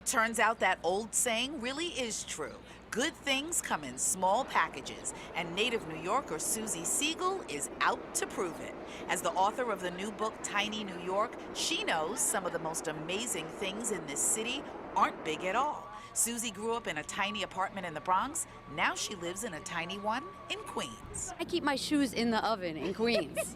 Turns out that old saying really is true. Good things come in small packages, and native New Yorker Suzi Siegel is out to prove it. As the author of the new book, Tiny New York, she knows some of the most amazing things in this city aren't big at all. Suzi grew up in a tiny apartment in the Bronx. Now she lives in a tiny one in Queens. I keep my shoes in the oven in Queens,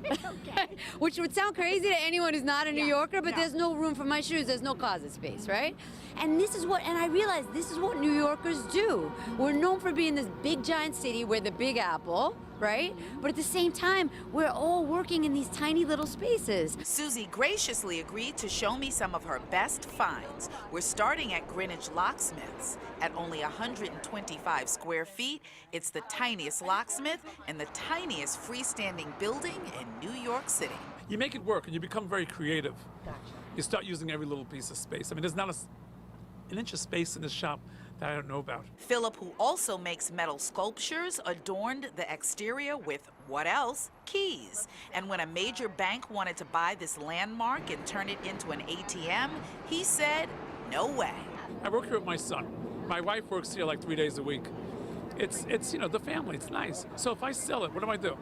which would sound crazy to anyone who's not a New Yorker, but there's no room for my shoes. There's no closet space, right? And I realized this is what New Yorkers do. We're known for being this big giant city. We're the Big Apple, right? But at the same time, we're all working in these tiny little spaces. Suzi graciously agreed to show me some of her best finds. We're starting at Greenwich Locksmiths. At only 125 square feet, it's the tiniest locksmith and the tiniest freestanding building in New York City. You make it work and you become very creative. Gotcha. You start using every little piece of space. I mean, there's not an inch of space in this shop that I don't know about. Philip, who also makes metal sculptures, adorned the exterior with, what else? Keys. And when a major bank wanted to buy this landmark and turn it into an ATM, he said, no way. I work here with my son. My wife works here like 3 days a week. It's the family, it's nice. So if I sell it, what do?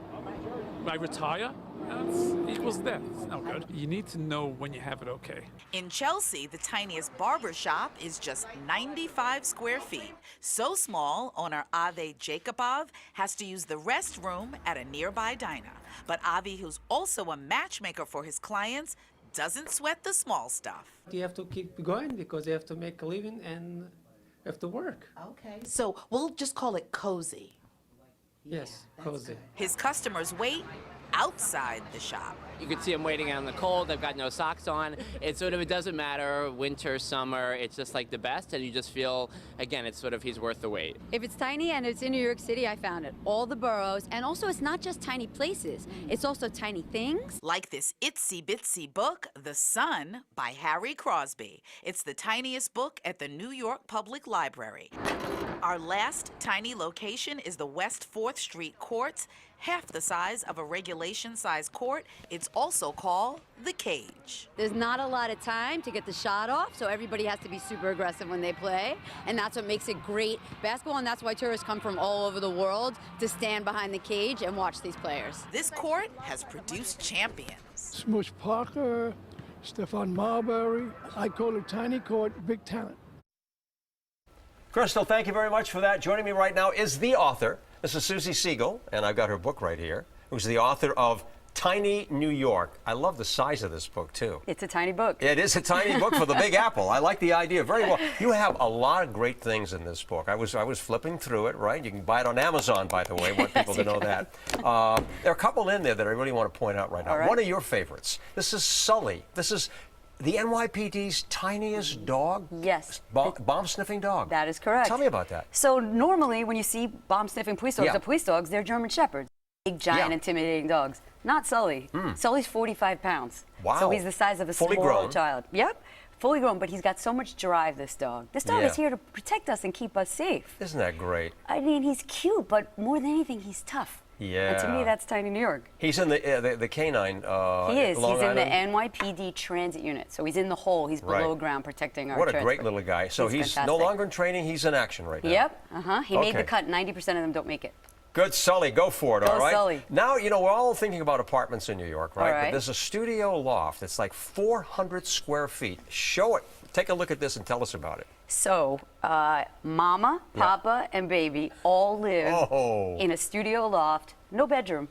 Do I retire? That equals death. It's no good. You need to know when you have it okay. In Chelsea, the tiniest barber shop is just 95 square feet. So small, owner Ave Jacobov has to use the restroom at a nearby diner. But Avi, who's also a matchmaker for his clients, doesn't sweat the small stuff. You have to keep going because you have to make a living and have to work. Okay. So we'll just call it cozy. Yes, cozy. His customers wait outside the shop. You can see them waiting out in the cold. They've got no socks on. It doesn't matter, winter, summer, it's just like the best, and you just feel, again, he's worth the wait. If it's tiny and it's in New York City, I found it. All the boroughs, and also it's not just tiny places, it's also tiny things. Like this itsy bitsy book, The Sun by Harry Crosby. It's the tiniest book at the New York Public Library. Our last tiny location is the West 4th Street Courts, half the size of a regulation-size court. It's also called the Cage. There's not a lot of time to get the shot off, so everybody has to be super aggressive when they play, and that's what makes it great basketball, and that's why tourists come from all over the world to stand behind the cage and watch these players. This court has produced champions. Smush Parker, Stephon Marbury. I call it tiny court, big talent. Crystal, thank you very much for that. Joining me right now is the author. This is Suzi Siegel, and I've got her book right here, who's the author of Tiny New York. I love the size of this book, too. It's a tiny book. It is a tiny book for the Big Apple. I like the idea very well. You have a lot of great things in this book. I was flipping through it, right? You can buy it on Amazon, by the way. I want people to know that. There are a couple in there that I really want to point out right now. Right. One of your favorites. This is Sully. This is the NYPD's tiniest dog? Yes. Bomb-sniffing dog. That is correct. Tell me about that. So normally when you see bomb-sniffing police dogs, the police dogs, they're German Shepherds. Big, giant, intimidating dogs. Not Sully. Sully's 45 pounds. Wow. So he's the size of a small child. Yep. Fully grown, but he's got so much drive, this dog. This dog is here to protect us and keep us safe. Isn't that great? I mean, he's cute, but more than anything, he's tough. Yeah. And to me, that's Tiny New York. He's in the canine. He is. Long He's in Island. the NYPD transit unit. So he's in the hole. He's below ground protecting our What a transport. great little guy. So he's no longer in training. He's in action right now. Yep. He made the cut. 90% of them don't make it. Good, Sully. Go for it, all right? Sully. Now, we're all thinking about apartments in New York, right? All right. But there's a studio loft. It's like 400 square feet. Show it. Take a look at this and tell us about it. So, Mama, Papa, and Baby all live in a studio loft. No bedroom.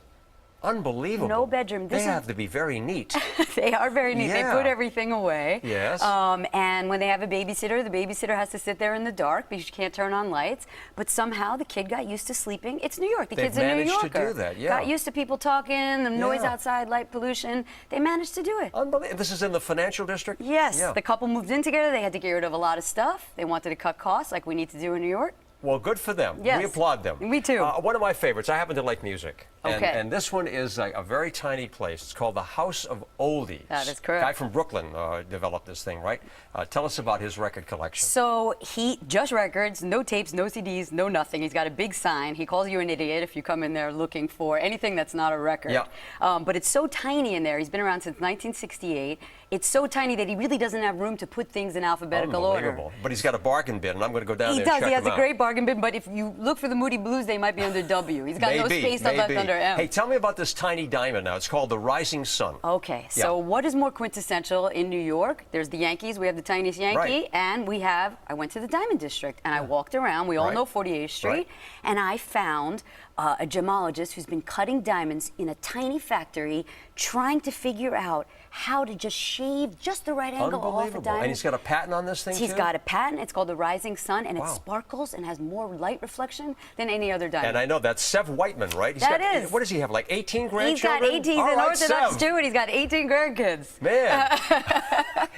Unbelievable. No bedroom. They have to be very neat. They are very neat. Yeah. They put everything away. Yes. And when they have a babysitter, the babysitter has to sit there in the dark because you can't turn on lights. But somehow the kid got used to sleeping. It's New York. The kid's a New Yorker. They've managed to do that, yeah. Got used to people talking, the noise outside, light pollution. They managed to do it. Unbelievable. This is in the financial district? Yes. Yeah. The couple moved in together. They had to get rid of a lot of stuff. They wanted to cut costs like we need to do in New York. Well, good for them. Yes. We applaud them. Me too. One of my favorites. I happen to like music. Okay. And this one is a very tiny place. It's called the House of Oldies. That is correct. A guy from Brooklyn developed this thing, right? Tell us about his record collection. So he just records, no tapes, no CDs, no nothing. He's got a big sign. He calls you an idiot if you come in there looking for anything that's not a record. Yeah. But it's so tiny in there. He's been around since 1968. it's so tiny that he really doesn't have room to put things in alphabetical order. Unbelievable. But he's got a bargain bin, and I'm going to go down He there does. and check He has him a out. great bargain bin, but if you look for the Moody Blues, they might be under W. He's got no space left under M. Hey, tell me about this tiny diamond now. It's called the Rising Sun. Okay, so what is more quintessential in New York? There's the Yankees. We have the tiniest Yankee. Right. And I went to the Diamond District, and I walked around. We all know 48th Street. Right. And I found a gemologist who's been cutting diamonds in a tiny factory, trying to figure out how to just shave just the right angle off a diamond. And he's got a patent on this thing, He's got a patent. It's called the Rising Sun, and it sparkles and has more light reflection than any other diamond. And I know that's Sev Whiteman, right? What does he have, like 18 He's grandchildren? got 18. He's an Orthodox Jew, and he's got 18 grandkids. Man.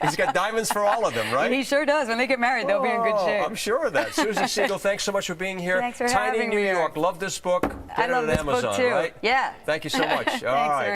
He's got diamonds for all of them, right? He sure does. When they get married, they'll be in good shape. I'm sure of that. Suzi Siegel, thanks so much for being here. Thanks for Tiny having New me. York. Love this book. I love Get it this on Amazon, book too. right? Yeah. Thank you so much. All right.